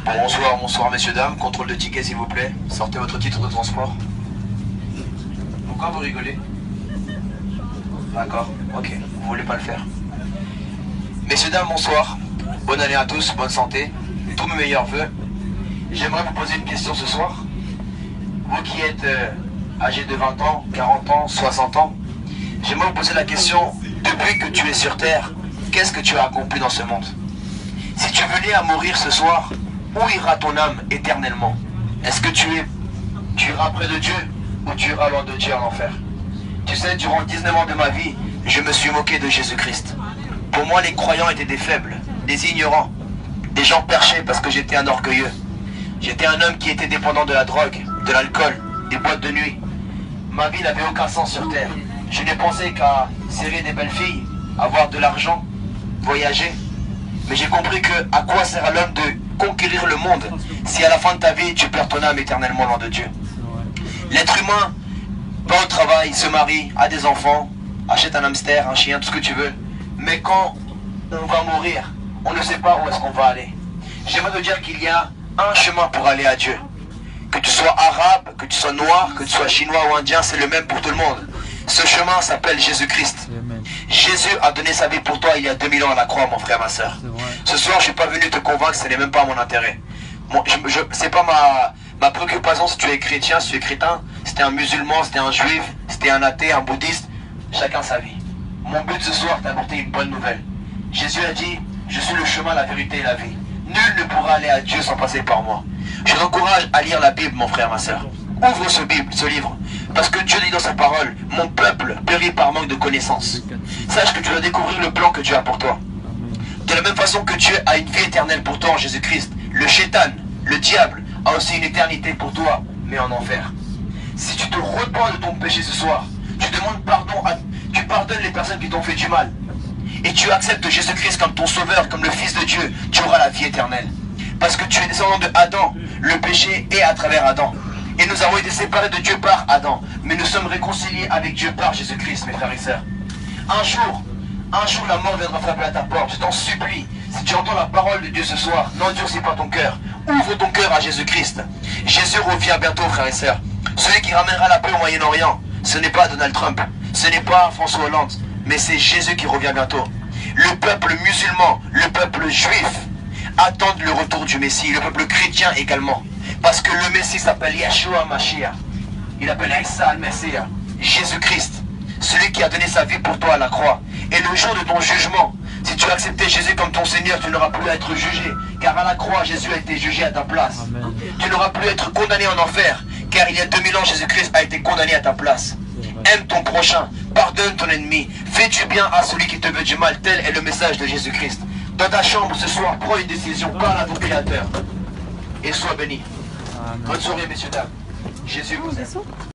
Bonsoir, bonsoir messieurs, dames. Contrôle de ticket s'il vous plaît. Sortez votre titre de transport. Pourquoi vous rigolez? D'accord, ok, vous voulez pas le faire. Messieurs, dames, bonsoir. Bonne année à tous, bonne santé. Tous mes meilleurs vœux. J'aimerais vous poser une question ce soir. Vous qui êtes âgés de 20 ans, 40 ans, 60 ans, j'aimerais vous poser la question, depuis que tu es sur Terre, qu'est-ce que tu as accompli dans ce monde? Si tu venais à mourir ce soir, où ira ton âme éternellement? Est-ce que tu iras près de Dieu ou tu iras loin de Dieu en enfer? Tu sais, durant 19 ans de ma vie, je me suis moqué de Jésus-Christ. Pour moi, les croyants étaient des faibles, des ignorants, des gens perchés parce que j'étais un orgueilleux. J'étais un homme qui était dépendant de la drogue, de l'alcool, des boîtes de nuit. Ma vie n'avait aucun sens sur Terre. Je n'ai pensé qu'à serrer des belles filles, avoir de l'argent, voyager. Mais j'ai compris que à quoi sert à l'homme de conquérir le monde si à la fin de ta vie tu perds ton âme éternellement loin de Dieu? L'être humain va au travail, se marie, a des enfants, achète un hamster, un chien, tout ce que tu veux. Mais quand on va mourir, on ne sait pas où est-ce qu'on va aller. J'aimerais te dire qu'il y a un chemin pour aller à Dieu. Que tu sois arabe, que tu sois noir, que tu sois chinois ou indien, c'est le même pour tout le monde. Ce chemin s'appelle Jésus-Christ. Jésus a donné sa vie pour toi il y a 2000 ans à la croix, mon frère, ma soeur. Ce soir, je ne suis pas venu te convaincre, ce n'est même pas mon intérêt. C'est pas ma préoccupation si tu es chrétien, si tu es crétin, si tu es un musulman, si tu es un juif, si tu es un athée, un bouddhiste, chacun sa vie. Mon but ce soir, c'est d'apporter une bonne nouvelle. Jésus a dit, je suis le chemin, la vérité et la vie. Nul ne pourra aller à Dieu sans passer par moi. Je t'encourage à lire la Bible, mon frère, ma soeur. Ouvre ce livre. Parce que Dieu dit dans sa parole, mon peuple périt par manque de connaissances. Sache que tu dois découvrir le plan que Dieu a pour toi. De la même façon que Dieu a une vie éternelle pour toi en Jésus-Christ, le Shaitan, le diable, a aussi une éternité pour toi, mais en enfer. Si tu te repens de ton péché ce soir, tu demandes pardon, tu pardonnes les personnes qui t'ont fait du mal, et tu acceptes Jésus-Christ comme ton sauveur, comme le Fils de Dieu, tu auras la vie éternelle. Parce que tu es descendant de Adam, le péché est à travers Adam. Et nous avons été séparés de Dieu par Adam, mais nous sommes réconciliés avec Dieu par Jésus-Christ, mes frères et sœurs. Un jour, la mort viendra frapper à ta porte, je t'en supplie. Si tu entends la parole de Dieu ce soir, n'endurcis pas ton cœur. Ouvre ton cœur à Jésus-Christ. Jésus revient bientôt, frères et sœurs. Celui qui ramènera la paix au Moyen-Orient, ce n'est pas Donald Trump, ce n'est pas François Hollande, mais c'est Jésus qui revient bientôt. Le peuple musulman, le peuple juif, attendent le retour du Messie, le peuple chrétien également. Parce que le Messie s'appelle Yeshua Mashiach. Il appelle Issa al-Messie, Jésus-Christ, celui qui a donné sa vie pour toi à la croix. Et le jour de ton jugement, si tu as accepté Jésus comme ton Seigneur, tu n'auras plus à être jugé. Car à la croix, Jésus a été jugé à ta place. Amen. Tu n'auras plus à être condamné en enfer. Car il y a 2000 ans, Jésus-Christ a été condamné à ta place. Aime ton prochain, pardonne ton ennemi, fais du bien à celui qui te veut du mal. Tel est le message de Jésus-Christ. Dans ta chambre ce soir, prends une décision, parle à ton Créateur. Et sois béni. Amen. Bonne soirée, messieurs, dames. Jésus vous aime.